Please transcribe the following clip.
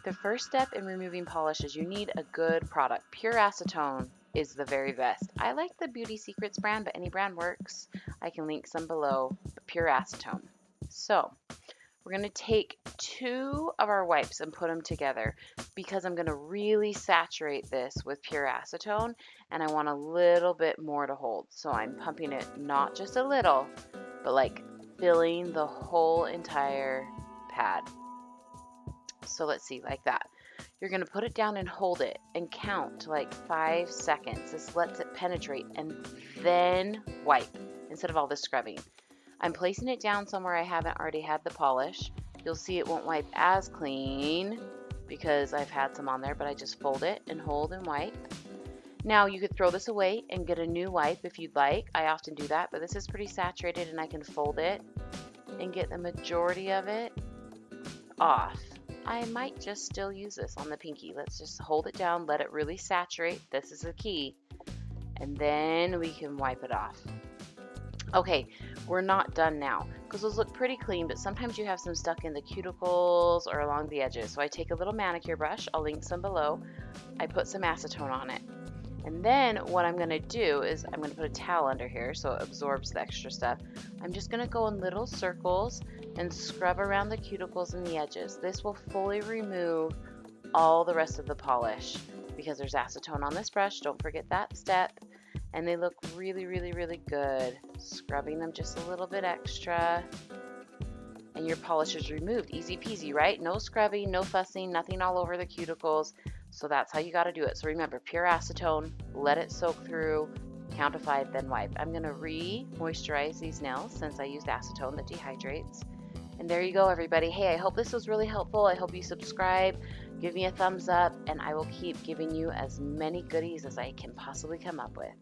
The first step in removing polish is you need a good product. Pure acetone is the very best. I like the Beauty Secrets brand, but any brand works. I can link some below, but pure acetone. So we're going to take 2 of our wipes and put them together because I'm going to really saturate this with pure acetone and I want a little bit more to hold. So I'm pumping it not just a little, but like filling the whole entire pad. So let's see, like that. You're going to put it down and hold it and count to like 5 seconds. This lets it penetrate and then wipe instead of all this scrubbing. I'm placing it down somewhere I haven't already had the polish. You'll see it won't wipe as clean because I've had some on there, but I just fold it and hold and wipe. Now you could throw this away and get a new wipe if you'd like. I often do that, but this is pretty saturated and I can fold it and get the majority of it off. I might just still use this on the pinky. Let's just hold it down, let it really saturate. This is the key. And then we can wipe it off. Okay, we're not done now because those look pretty clean, but sometimes you have some stuck in the cuticles or along the edges. So I take a little manicure brush, I'll link some below. I put some acetone on it. And then what I'm going to do is I'm going to put a towel under here so it absorbs the extra stuff. I'm just going to go in little circles and scrub around the cuticles and the edges. This will fully remove all the rest of the polish because there's acetone on this brush. Don't forget that step. And they look really, really, really good. Scrubbing them just a little bit extra. And your polish is removed. Easy peasy, right? No scrubbing, no fussing, nothing all over the cuticles. So that's how you got to do it. So remember, pure acetone, let it soak through, count to 5, then wipe. I'm going to re-moisturize these nails since I used acetone that dehydrates. And there you go, everybody. Hey, I hope this was really helpful. I hope you subscribe, give me a thumbs up, and I will keep giving you as many goodies as I can possibly come up with.